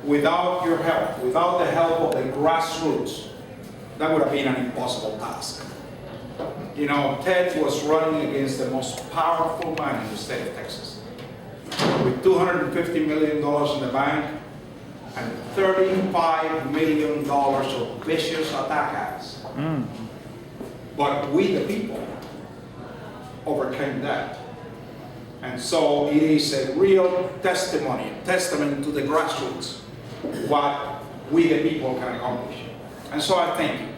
without your help, without the help of the grassroots, that would have been an impossible task. You know, Ted was running against the most powerful man in the state of Texas, with $250 million in the bank and $35 million of vicious attack ads. But we, the people, overcame that. And so it is a real testimony, a testament to the grassroots, what we, the people, can accomplish. And so I thank you.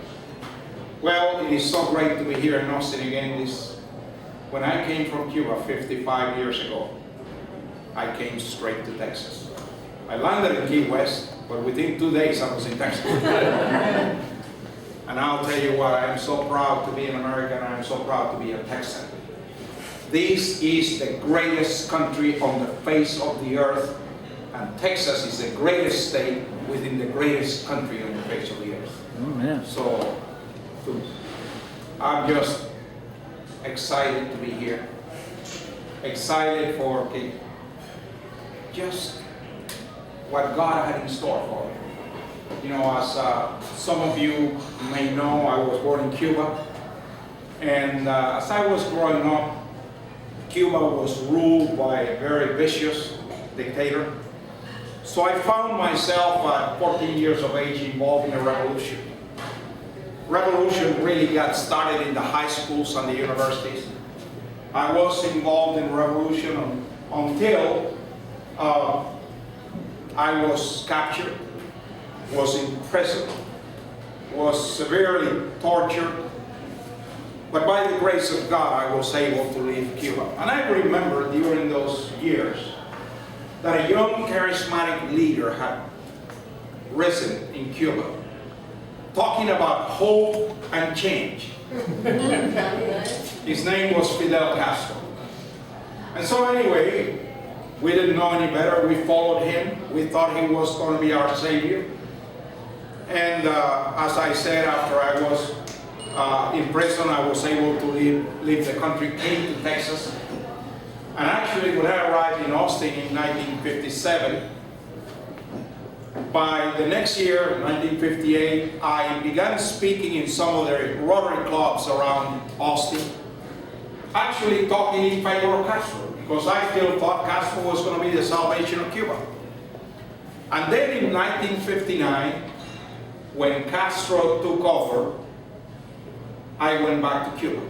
Well, it is so great to be here in Austin again. When I came from Cuba 55 years ago, I came straight to Texas. I landed in Key West, but within 2 days I was in Texas. And I'll tell you what, I am so proud to be an American, I am so proud to be a Texan. This is the greatest country on the face of the earth, and Texas is the greatest state within the greatest country on the face of the earth. Amen. So, I'm just excited to be here. Excited for just what God had in store for me. You know, as some of you may know, I was born in Cuba. And as I was growing up, Cuba was ruled by a very vicious dictator. So I found myself at 14 years of age involved in a revolution. Revolution really got started in the high schools and the universities. I was involved in revolution until I was captured, was in prison, was severely tortured. But by the grace of God, I was able to leave Cuba. And I remember during those years that a young charismatic leader had risen in Cuba, talking about hope and change. His name was Fidel Castro. And so anyway, we didn't know any better. We followed him. We thought he was going to be our savior. And as I said, after I was in prison, I was able to leave the country, came to Texas. And actually, when I arrived in Austin in 1957, by the next year, 1958, I began speaking in some of the Rotary clubs around Austin, actually talking in favor of Castro, because I still thought Castro was going to be the salvation of Cuba. And then in 1959, when Castro took over, I went back to Cuba.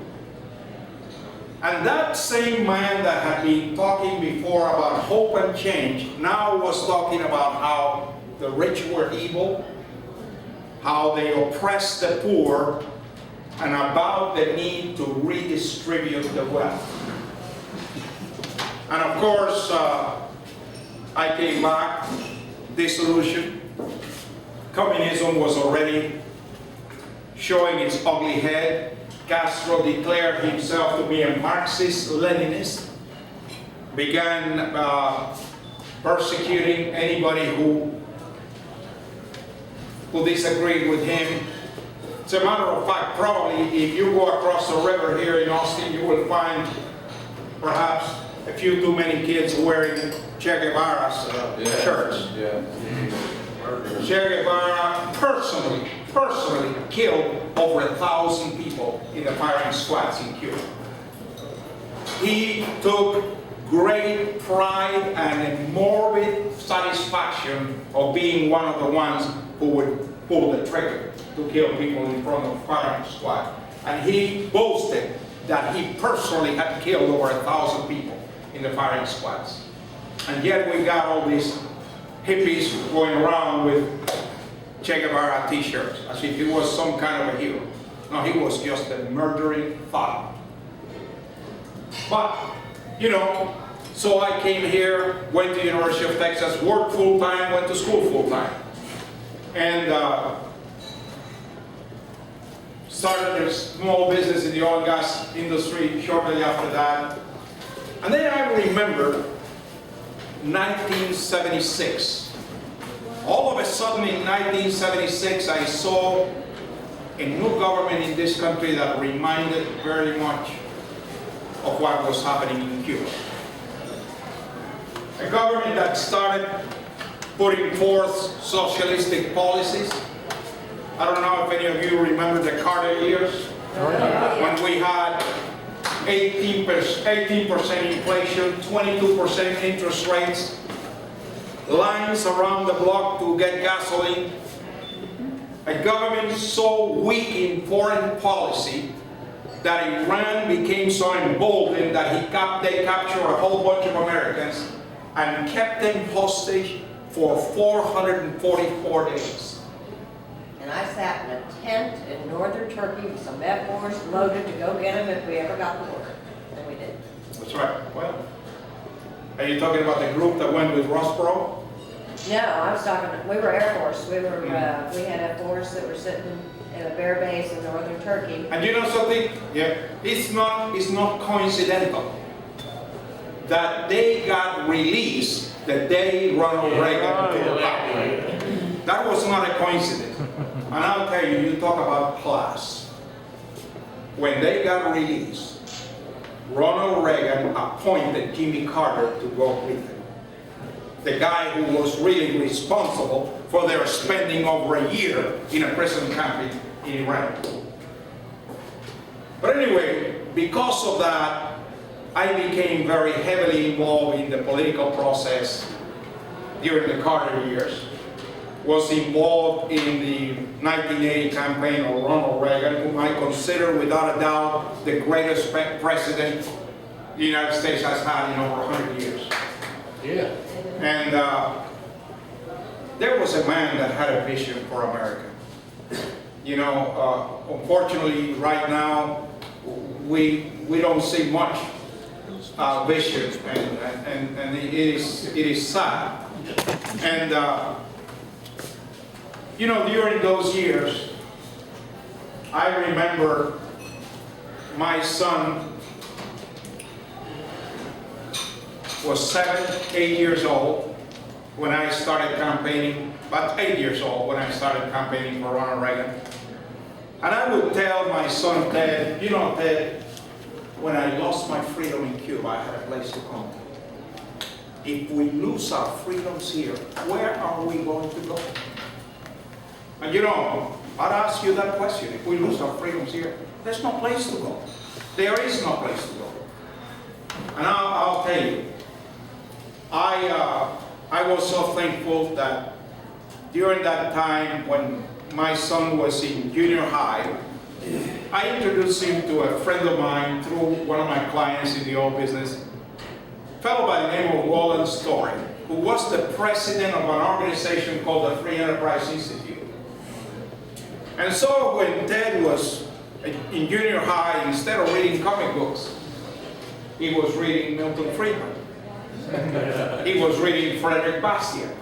And that same man that had been talking before about hope and change now was talking about how the rich were evil, how they oppressed the poor, and about the need to redistribute the wealth. And of course, I came back, dissolution. Communism was already showing its ugly head. Castro declared himself to be a Marxist-Leninist, began persecuting anybody who disagreed with him. As a matter of fact, probably if you go across the river here in Austin, you will find perhaps a few too many kids wearing Che Guevara's shirts. Yeah. Che Guevara personally killed over 1,000 people in the firing squads in Cuba. He took great pride and a morbid satisfaction of being one of the ones who would pull the trigger to kill people in front of the firing squad. And he boasted that he personally had killed over 1,000 people in the firing squads. And yet we got all these hippies going around with Che Guevara t-shirts, as if he was some kind of a hero. No, he was just a murdering thug. But, you know, so I came here, went to the University of Texas, worked full-time, went to school full-time. And started a small business in the oil and gas industry shortly after that. And then I remember 1976. All of a sudden in 1976, I saw a new government in this country that reminded very much of what was happening in Cuba. A government that started putting forth socialistic policies. I don't know if any of you remember the Carter years, when we had 18% inflation, 22% interest rates, lines around the block to get gasoline. A government so weak in foreign policy that Iran became so emboldened that they captured a whole bunch of Americans and kept them hostage for 444 days. And I sat in a tent in northern Turkey with some F-4s loaded to go get them if we ever got the order. And we did. That's right. Well, are you talking about the group that went with Rossborough? No, I was talking, we were Air Force. We were, we had F-4s that were sitting in a bear base in northern Turkey. And you know something? Yeah, it's not coincidental that they got released the day Ronald Reagan took power. That was not a coincidence. And I'll tell you, you talk about class. When they got released, Ronald Reagan appointed Jimmy Carter to go with him. The guy who was really responsible for their spending over a year in a prison camp in Iran. But anyway, because of that, I became very heavily involved in the political process during the Carter years. Was involved in the 1980 campaign of Ronald Reagan, whom I consider without a doubt the greatest president the United States has had in over 100 years. Yeah. And there was a man that had a vision for America. You know, unfortunately, right now, we don't see much vision, and it is sad. And you know, during those years, I remember my son was 8 years old when I started campaigning, about 8 years old when I started campaigning for Ronald Reagan. And I would tell my son Ted, you know, Ted, when I lost my freedom in Cuba, I had a place to come to. If we lose our freedoms here, where are we going to go? And you know, I'd ask you that question. If we lose our freedoms here, there's no place to go. There is no place to go. And I'll tell you, I was so thankful that during that time when my son was in junior high, I introduced him to a friend of mine through one of my clients in the oil business, a fellow by the name of Roland Story, who was the president of an organization called the Free Enterprise Institute. And so when Ted was in junior high, instead of reading comic books, he was reading Milton Friedman. He was reading Frederick Bastiat.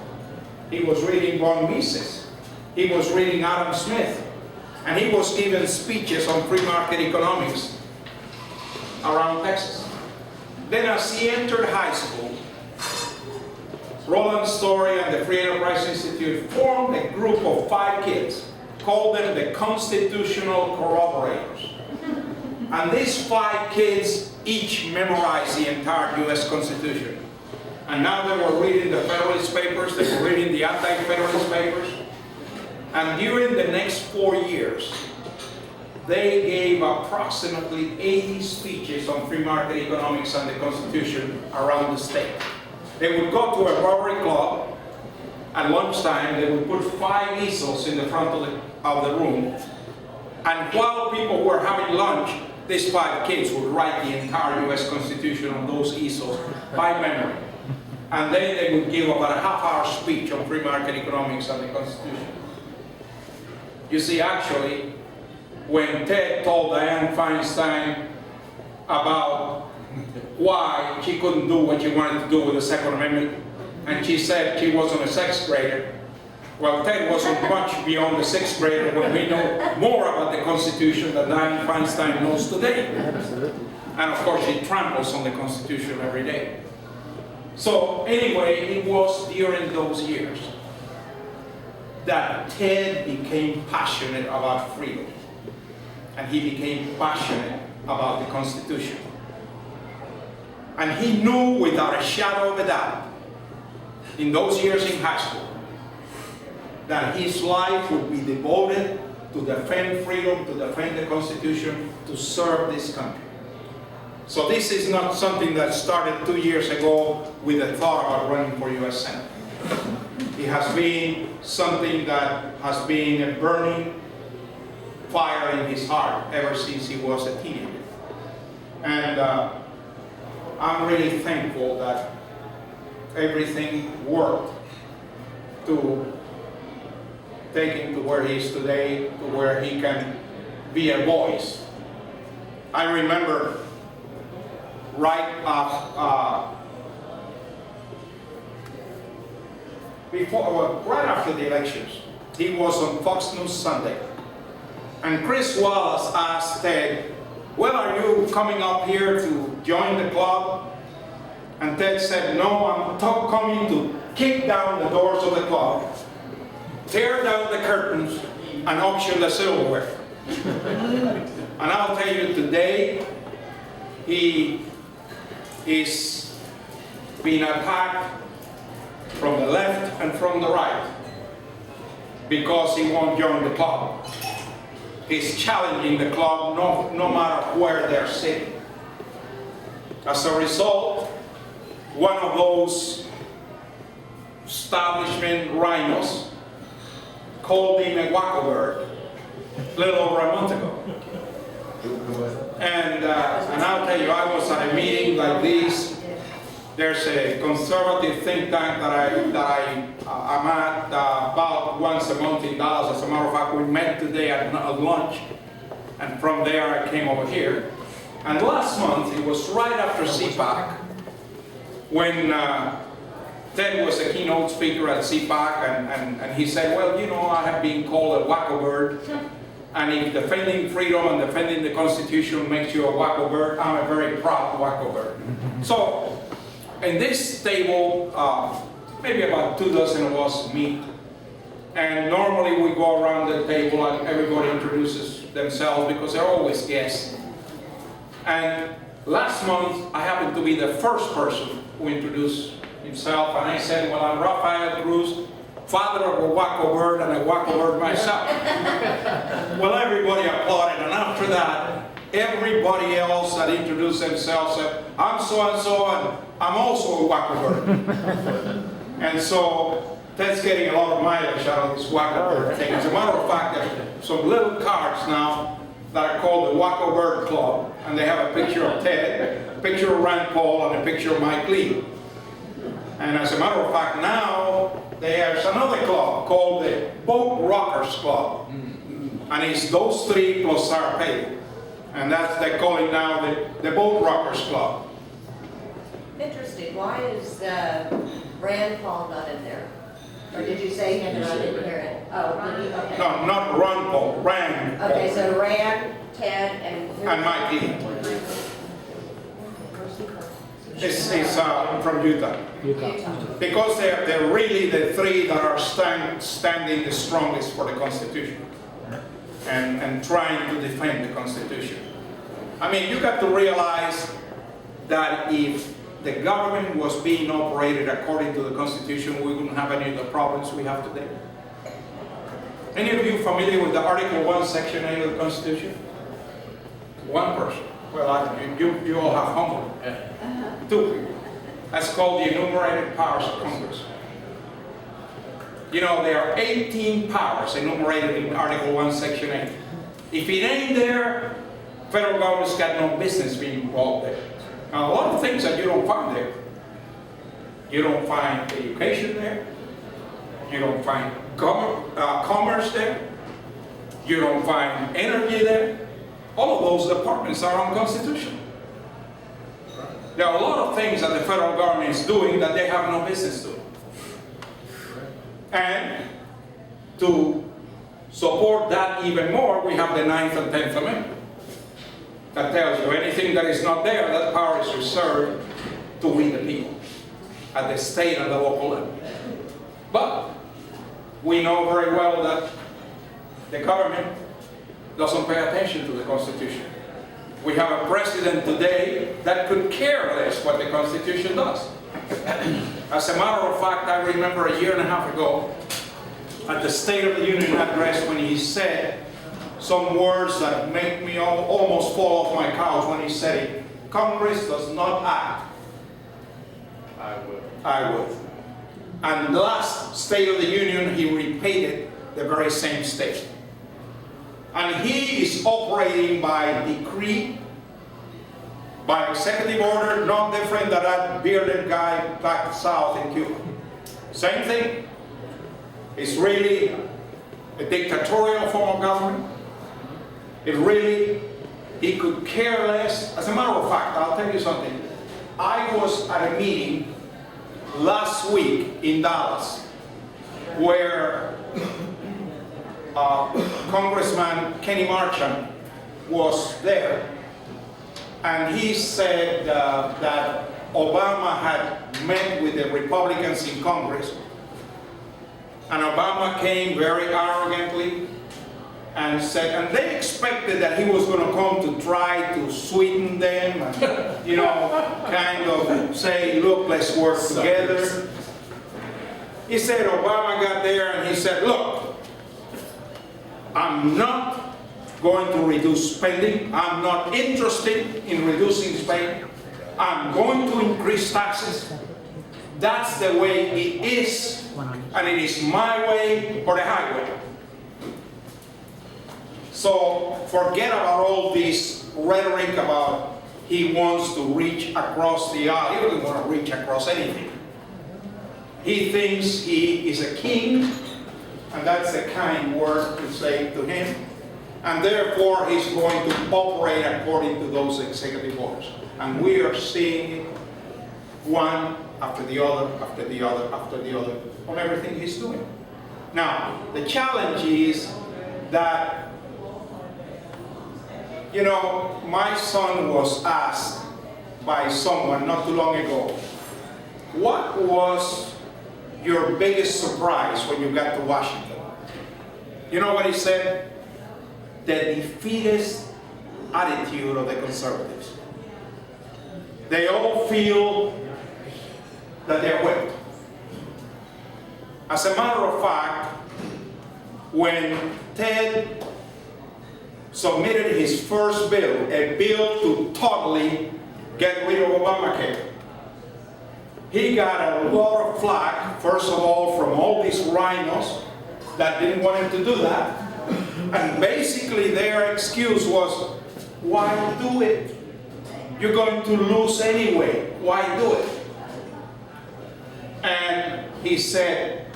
He was reading von Mises. He was reading Adam Smith. And he was giving speeches on free market economics around Texas. Then as he entered high school, Roland Story and the Free Enterprise Institute formed a group of 5 kids, called them the Constitutional Corroborators. And these 5 kids each memorized the entire U.S. Constitution. And now they were reading the Federalist Papers, they were reading the Anti-Federalist Papers. And during the next 4 years, they gave approximately 80 speeches on free market economics and the Constitution around the state. They would go to a Rotary Club. At lunchtime, they would put 5 easels in the front of the room. And while people were having lunch, these 5 kids would write the entire U.S. Constitution on those easels by memory. And then they would give about a half-hour speech on free market economics and the Constitution. You see, actually, when Ted told Dianne Feinstein about why she couldn't do what she wanted to do with the Second Amendment, and she said she wasn't a 6th grader, well, Ted wasn't much beyond the 6th grader when we know more about the Constitution than Dianne Feinstein knows today. Absolutely. And of course, she tramples on the Constitution every day. So anyway, it was during those years that Ted became passionate about freedom. And he became passionate about the Constitution. And he knew without a shadow of a doubt in those years in high school that his life would be devoted to defend freedom, to defend the Constitution, to serve this country. So this is not something that started 2 years ago with the thought about running for U.S. Senate. It has been something that has been a burning fire in his heart ever since he was a teenager. And I'm really thankful that everything worked to take him to where he is today, to where he can be a voice. I remember right after the elections, he was on Fox News Sunday, and Chris Wallace asked Ted, well, are you coming up here to join the club? And Ted said, no, I'm coming to kick down the doors of the club, tear down the curtains, and auction the silverware. And I'll tell you, today, he is being attacked from the left and from the right because he won't join the club. He's challenging the club no matter where they're sitting. As a result, one of those establishment rhinos called him a wacko bird a little over a month ago. And I'll tell you, I was at a meeting like this. There's a conservative think tank that I'm at about once a month in Dallas. As a matter of fact, we met today at lunch, and from there I came over here. And last month, it was right after CPAC, when Ted was a keynote speaker at CPAC, and he said, well, you know, I have been called a wacko bird, and if defending freedom and defending the Constitution makes you a wacko bird, I'm a very proud wacko bird. So, in this table, maybe about 2 dozen of us meet, and normally we go around the table and everybody introduces themselves because they're always guests. And last month, I happened to be the first person who introduced himself, and I said, well, I'm Rafael Cruz, father of a wacko bird and a wacko bird myself. Well, everybody applauded, and after that, everybody else that introduced themselves said, I'm so-and-so, and I'm also a wacko bird. And so, Ted's getting a lot of mileage out of this wacko bird thing. As a matter of fact, there's some little cards now that are called the Wacko Bird Club, and they have a picture of Ted, a picture of Rand Paul, and a picture of Mike Lee. And as a matter of fact, now there's another club called the Boat Rockers Club, and it's those three plus Sarah Palin, and they call it now the Boat Rockers Club. Interesting. Why is Rand Paul not in there? Or did you say him and I didn't hear it? Oh, did you? Okay. No, not Ron Paul, Rand Paul. Okay, so Rand, Ted, and Mike Lee. This is from Utah. Because they're really the three that are standing the strongest for the Constitution and trying to defend the Constitution. I mean, you got to realize that if the government was being operated according to the Constitution, we wouldn't have any of the problems we have today. Any of you familiar with the Article 1, Section 8 of the Constitution? One person. Well, you all have homework. 2 people. That's called the enumerated powers of Congress. You know, there are 18 powers enumerated in Article 1, Section 8. If it ain't there, federal government's got no business being involved there. Now, a lot of things that you don't find there. You don't find education there. You don't find commerce there. You don't find energy there. All of those departments are unconstitutional. There are a lot of things that the federal government is doing that they have no business doing. And to support that even more, we have the 9th and 10th Amendment. That tells you anything that is not there, that power is reserved to we the people at the state and the local level. But we know very well that the government doesn't pay attention to the Constitution. We have a president today that could care less what the Constitution does. As a matter of fact, I remember a year and a half ago at the State of the Union address when he said some words that make me almost fall off my couch when he said it. Congress does not act. I would. And the last State of the Union, he repeated the very same statement. And he is operating by decree, by executive order, not different than that bearded guy back south in Cuba. Same thing. It's really a dictatorial form of government. He could care less. As a matter of fact, I'll tell you something. I was at a meeting last week in Dallas where Congressman Kenny Marchant was there, and he said that Obama had met with the Republicans in Congress, and Obama came very arrogantly and said, and they expected that he was going to come to try to sweeten them and, you know, kind of say, look, let's work together. He said, Obama got there and he said, look, I'm not going to reduce spending. I'm not interested in reducing spending. I'm going to increase taxes. That's the way it is, and it is my way or the highway. So forget about all this rhetoric about he wants to reach across the aisle. He doesn't want to reach across anything. He thinks he is a king, and that's a kind word to say to him. And therefore, he's going to operate according to those executive orders. And we are seeing it one after the other, after the other, after the other, on everything he's doing. Now, the challenge is that, you know, my son was asked by someone not too long ago, what was your biggest surprise when you got to Washington? You know what he said? The defeatist attitude of the conservatives. They all feel that they're whipped. As a matter of fact, when Ted submitted his first bill, a bill to totally get rid of Obamacare, he got a lot of flack, first of all, from all these rhinos that didn't want him to do that. And basically their excuse was, why do it? You're going to lose anyway. Why do it? And he said,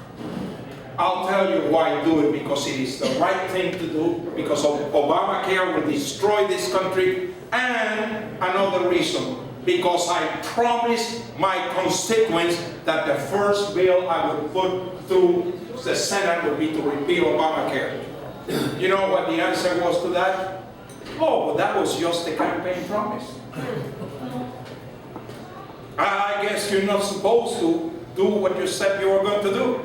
I'll tell you why do it, because it is the right thing to do, because Obamacare will destroy this country, and another reason, because I promised my constituents that the first bill I would put through the Senate would be to repeal Obamacare. You know what the answer was to that? Oh, but that was just a campaign promise. I guess you're not supposed to do what you said you were going to do.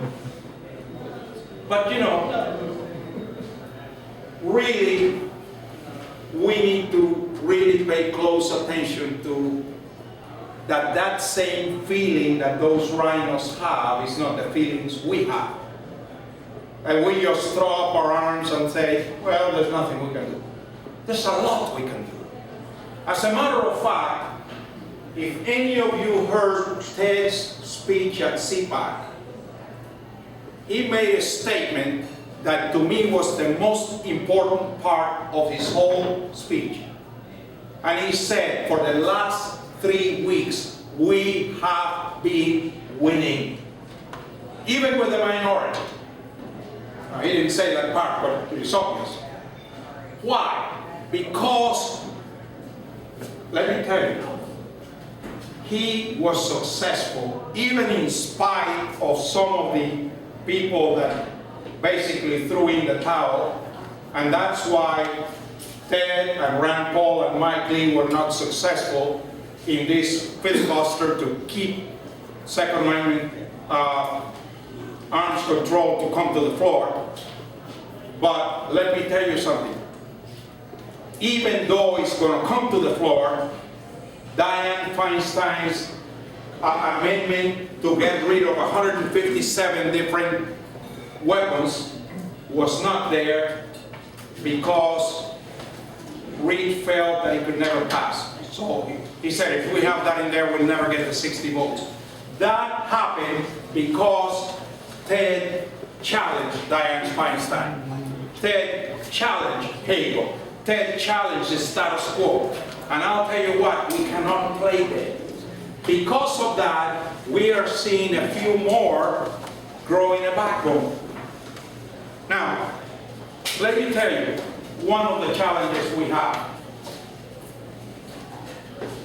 But you know, really, we need to really pay close attention to that same feeling that those rhinos have is not the feelings we have. And we just throw up our arms and say, well, there's nothing we can do. There's a lot we can do. As a matter of fact, if any of you heard Ted's speech at CPAC, he made a statement that to me was the most important part of his whole speech. And he said, for the last 3 weeks, we have been winning, even with the minority. Now, he didn't say that part, but it's obvious. Why? Because, let me tell you, he was successful, even in spite of some of the people that basically threw in the towel, and that's why Ted and Rand Paul and Mike Lee were not successful in this filibuster to keep Second Amendment arms control to come to the floor. But let me tell you something. Even though it's going to come to the floor, Dianne Feinstein's amendment to get rid of 157 different weapons was not there because Reid felt that it could never pass. So he said, if we have that in there, we'll never get the 60 votes. That happened because Ted challenged Dianne Feinstein. Ted challenged Hagel. Ted challenged the status quo. And I'll tell you what, we cannot play there. Because of that, we are seeing a few more growing a backbone. Now, let me tell you one of the challenges we have.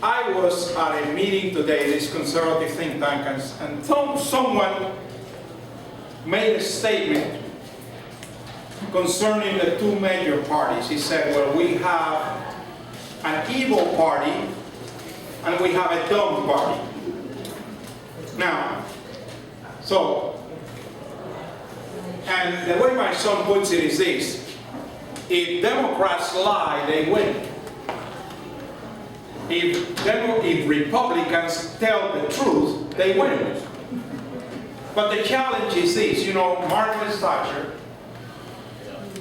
I was at a meeting today, this conservative think tank, and someone made a statement concerning the two major parties. He said, well, we have an evil party and we have a dumb party. Now, and the way my son puts it is this: if Democrats lie, they win. If Republicans tell the truth, they win. But the challenge is this, you know, Margaret Thatcher,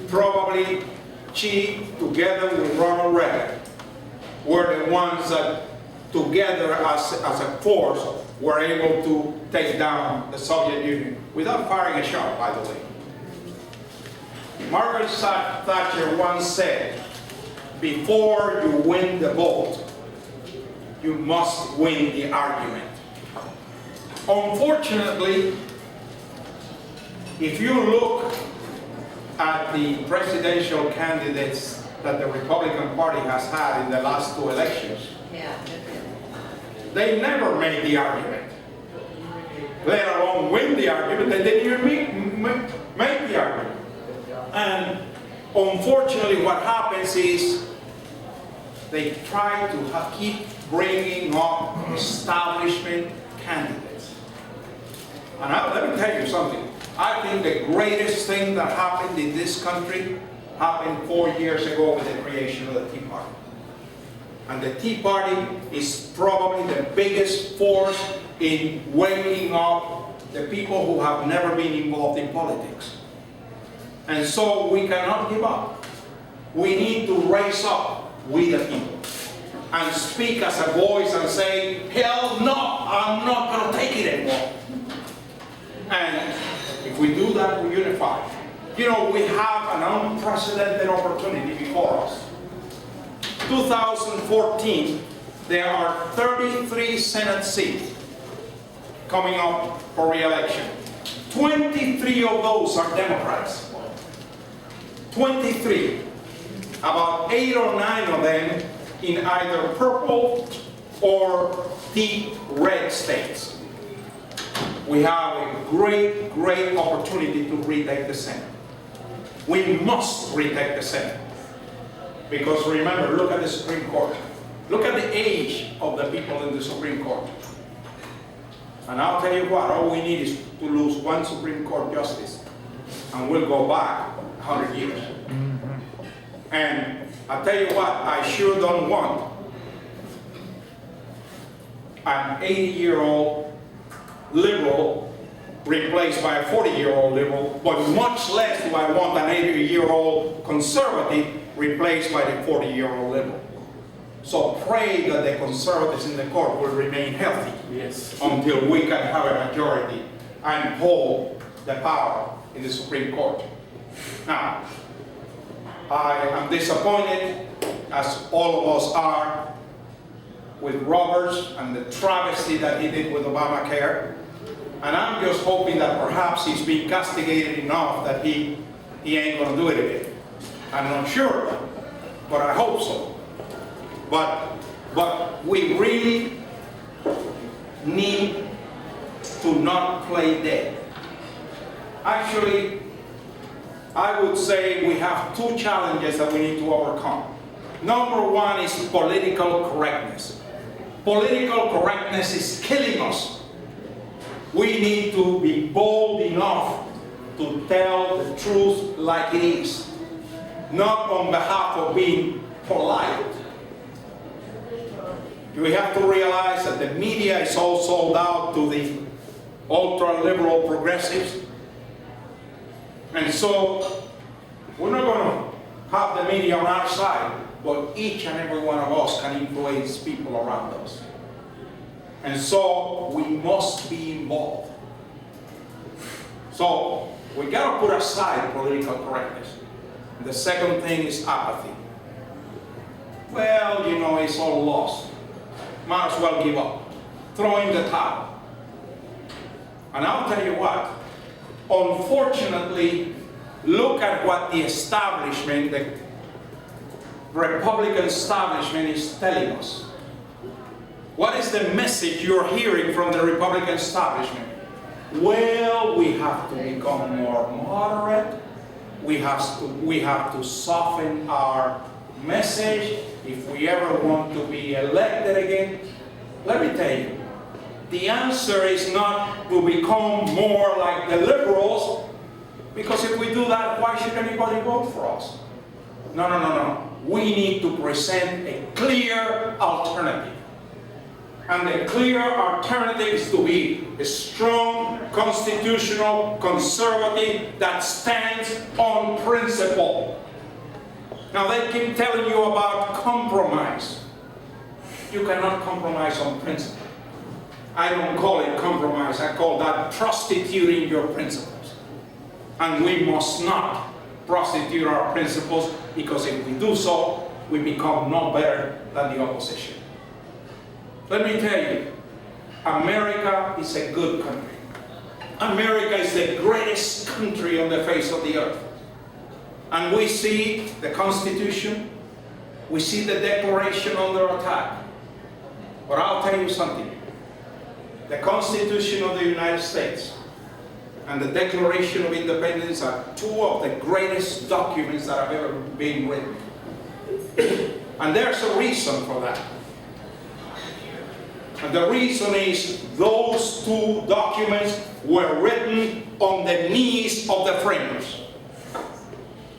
probably she, together with Ronald Reagan, were the ones that, together as a force, were able to take down the Soviet Union, without firing a shot, by the way. Margaret Thatcher once said, before you win the vote, you must win the argument. Unfortunately, if you look at the presidential candidates that the Republican Party has had in the last two elections, they never made the argument, let alone win the argument. They didn't even make the argument. And unfortunately, what happens is they try to keep bringing up establishment candidates. And let me tell you something. I think the greatest thing that happened in this country happened 4 years ago with the creation of the Tea Party. And the Tea Party is probably the biggest force in waking up the people who have never been involved in politics. And so we cannot give up. We need to raise up, we the people, and speak as a voice and say, hell no, I'm not going to take it anymore. And if we do that, we unify. You know, we have an unprecedented opportunity before us. 2014, there are 33 Senate seats coming up for re-election. 23 of those are Democrats. 23. About 8 or 9 of them in either purple or deep red states. We have a great, great opportunity to retake the Senate. We must retake the Senate. Because remember, look at the Supreme Court. Look at the age of the people in the Supreme Court. And I'll tell you what, all we need is to lose one Supreme Court justice, and we'll go back 100 years. And I'll tell you what, I sure don't want an 80-year-old liberal replaced by a 40-year-old liberal, but much less do I want an 80-year-old conservative replaced by the 40-year-old liberal. So pray that the conservatives in the court will remain healthy until we can have a majority and hold the power in the Supreme Court. Now, I am disappointed, as all of us are, with Roberts and the travesty that he did with Obamacare. And I'm just hoping that perhaps he's been castigated enough that he ain't going to do it again. I'm not sure, but I hope so. But we really need to not play dead. Actually, I would say we have two challenges that we need to overcome. Number one is political correctness. Political correctness is killing us. We need to be bold enough to tell the truth like it is, not on behalf of being polite. We have to realize that the media is all sold out to the ultra-liberal progressives. And so, we're not going to have the media on our side, but each and every one of us can influence people around us. And so, we must be involved. So, we got to put aside political correctness. The second thing is apathy. Well, you know, it's all lost. Might as well give up. Throw in the towel. And I'll tell you what, unfortunately, look at what the establishment, the Republican establishment is telling us. What is the message you're hearing from the Republican establishment? Well, we have to become more moderate. We have to soften our message if we ever want to be elected again. Let me tell you, the answer is not to become more like the liberals, because if we do that, why should anybody vote for us? No, no, no, no. We need to present a clear alternative. And the clear alternative is to be a strong, constitutional, conservative that stands on principle. Now they keep telling you about compromise. You cannot compromise on principle. I don't call it compromise. I call that prostituting your principles. And we must not prostitute our principles, because if we do so, we become no better than the opposition. Let me tell you, America is a good country. America is the greatest country on the face of the earth. And we see the Constitution, we see the Declaration under attack. But I'll tell you something. The Constitution of the United States and the Declaration of Independence are two of the greatest documents that have ever been written. And there's a reason for that. And the reason is those two documents were written on the knees of the framers.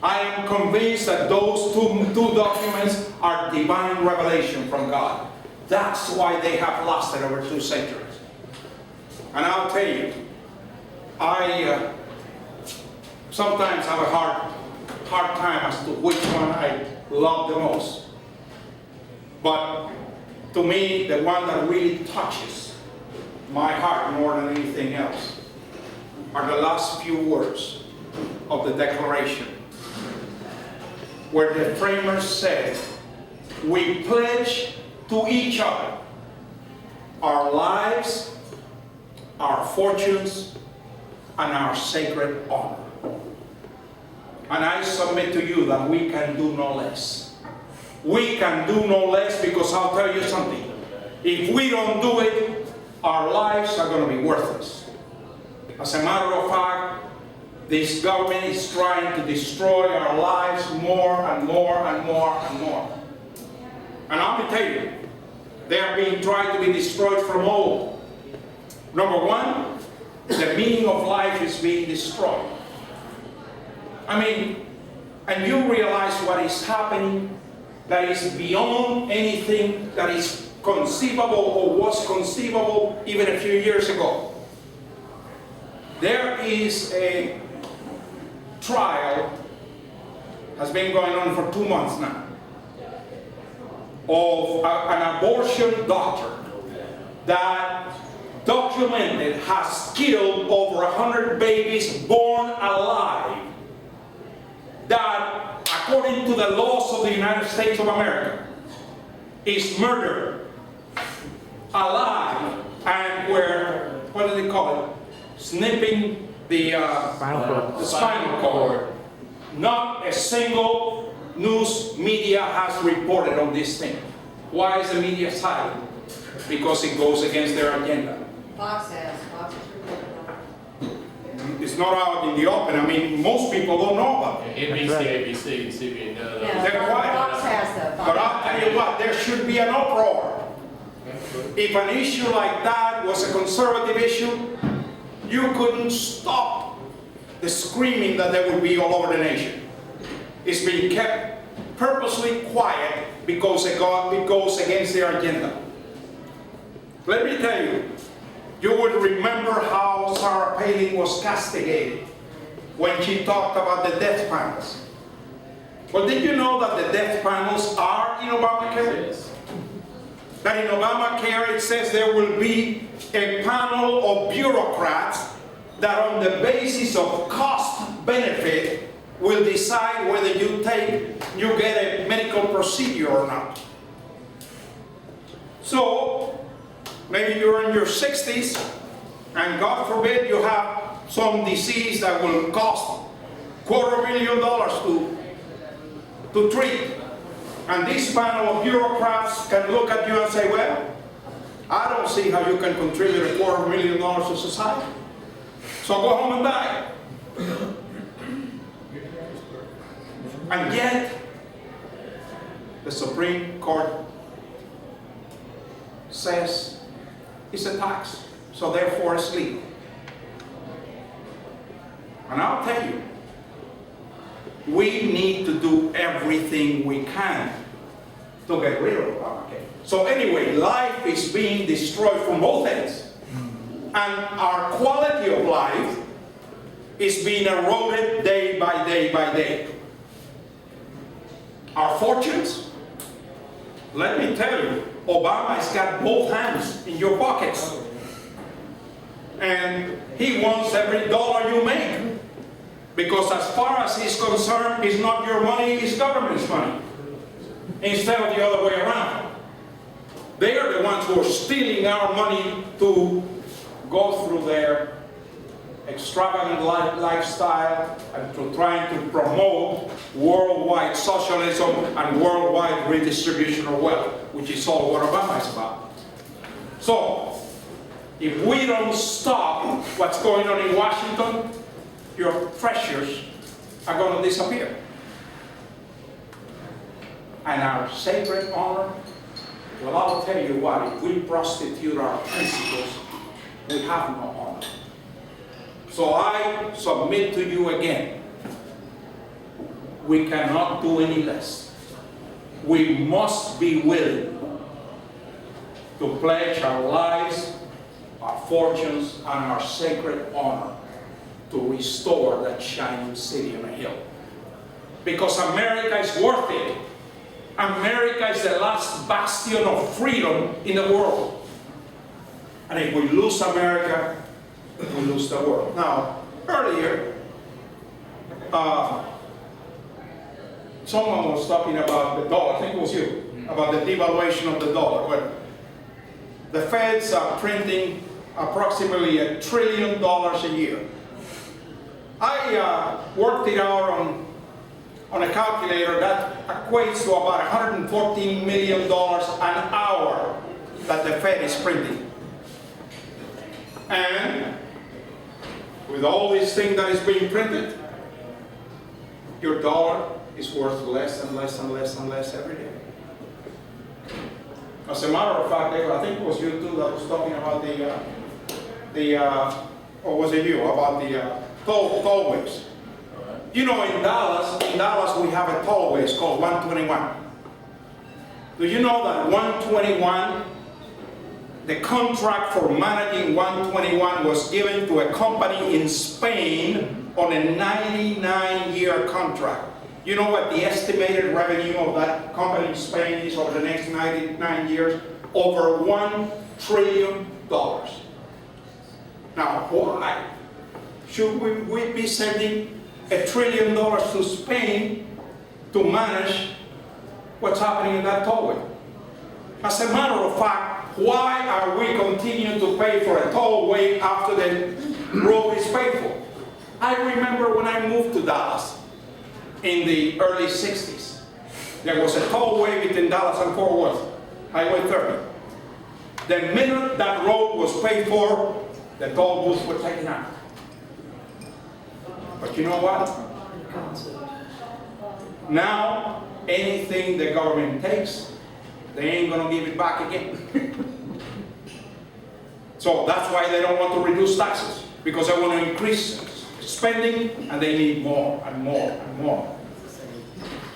I am convinced that those two documents are divine revelation from God. That's why they have lasted over 2 centuries. And I'll tell you, I sometimes have a hard time as to which one I love the most. But to me, the one that really touches my heart more than anything else are the last few words of the Declaration, where the framers said, "We pledge to each other our lives, our fortunes, and our sacred honor." And I submit to you that we can do no less. We can do no less, because I'll tell you something. If we don't do it, our lives are going to be worthless. As a matter of fact, this government is trying to destroy our lives more and more and more and more. And I'll tell you, they are being tried to be destroyed from all. Number one, the meaning of life is being destroyed. I mean, and you realize what is happening that is beyond anything that is conceivable or was conceivable even a few years ago. There is a trial, has been going on for 2 months now, of an abortion doctor that documented has killed over 100 babies born alive, that according to the laws of the United States of America is murder alive, and where, what do they call it, snipping the spinal cord. Not a single news media has reported on this thing. Why is the media silent? Because it goes against their agenda. Fox has reported on it. It's not out in the open. I mean, most people don't know about it. NBC, ABC, and CBN. Yeah, They're quiet. Fox has though. But I'll tell you what, there should be an uproar. If an issue like that was a conservative issue, you couldn't stop the screaming that there would be all over the nation. It's being kept purposely quiet because it goes against their agenda. Let me tell you, you would remember how Sarah Palin was castigated when she talked about the death panels. Well, did you know that the death panels are in Obamacare? Yes. That in Obamacare it says there will be a panel of bureaucrats that on the basis of cost benefit will decide whether you get a medical procedure or not. So, maybe you're in your 60s, and God forbid you have some disease that will cost $250,000 to treat. And this panel of bureaucrats can look at you and say, well, I don't see how you can contribute $250,000 to society. So go home and die. And yet, the Supreme Court says it's a tax, so therefore it's legal. And I'll tell you, we need to do everything we can to get rid of Obamacare. So anyway, life is being destroyed from both ends. And our quality of life is being eroded day by day by day. Our fortunes, let me tell you, Obama's got both hands in your pockets. And he wants every dollar you make. Because as far as he's concerned, it's not your money, it's government's money. Instead of the other way around. They are the ones who are stealing our money to go through their extravagant lifestyle and to trying to promote worldwide socialism and worldwide redistribution of wealth, which is all what Obama is about. So, if we don't stop what's going on in Washington, your treasures are going to disappear. And our sacred honor, well, I'll tell you what, if we prostitute our principles, we have no honor. So I submit to you again, we cannot do any less. We must be willing to pledge our lives, our fortunes, and our sacred honor to restore that shining city on a hill. Because America is worth it. America is the last bastion of freedom in the world. And if we lose America, we lose the world. Now, earlier, someone was talking about the dollar, I think it was you, about the devaluation of the dollar. Well, the Feds are printing approximately $1 trillion a year. I worked it out on a calculator that equates to about $114 million an hour that the Fed is printing. And with all these things that is being printed, your dollar is worth less and less and less and less every day. As a matter of fact, I think it was you too that was talking about or was it you, about the tollways. You know, in Dallas we have a tollway, it's called 121. Do you know that 121, the contract for managing 121 was given to a company in Spain on a 99-year contract? You know what the estimated revenue of that company in Spain is over the next 99 years? Over $1 trillion. Now, why should we be sending $1 trillion to Spain to manage what's happening in that tollway? As a matter of fact, why are we continuing to pay for a tollway after the road is paid for? I remember when I moved to Dallas in the early 60s. There was a tollway between Dallas and Fort Worth, Highway 30. The minute that road was paid for, the toll booths were taken out. But you know what? Now, anything the government takes, they ain't going to give it back again. So that's why they don't want to reduce taxes, because they want to increase spending, and they need more and more and more.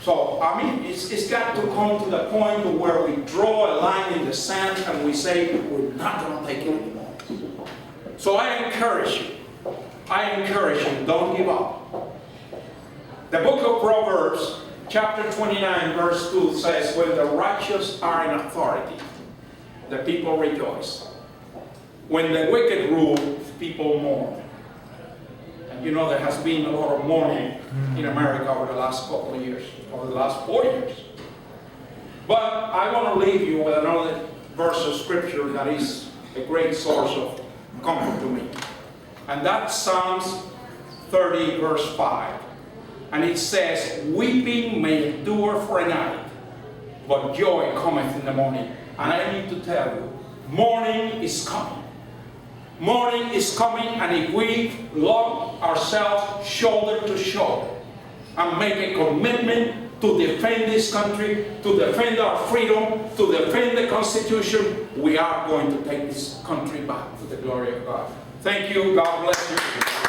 So, I mean, it's got to come to the point where we draw a line in the sand and we say, we're not going to take it anymore. So I encourage you, don't give up. The book of Proverbs, chapter 29, verse 2 says, when the righteous are in authority, the people rejoice. When the wicked rule, people mourn. And you know there has been a lot of mourning in America over the last couple of years, over the last 4 years. But I want to leave you with another verse of scripture that is a great source of comfort to me. And that's Psalms 30, verse 5. And it says, weeping may endure for a night, but joy cometh in the morning. And I need to tell you, morning is coming. Morning is coming, and if we lock ourselves shoulder to shoulder and make a commitment to defend this country, to defend our freedom, to defend the Constitution, we are going to take this country back to the glory of God. Thank you. God bless you.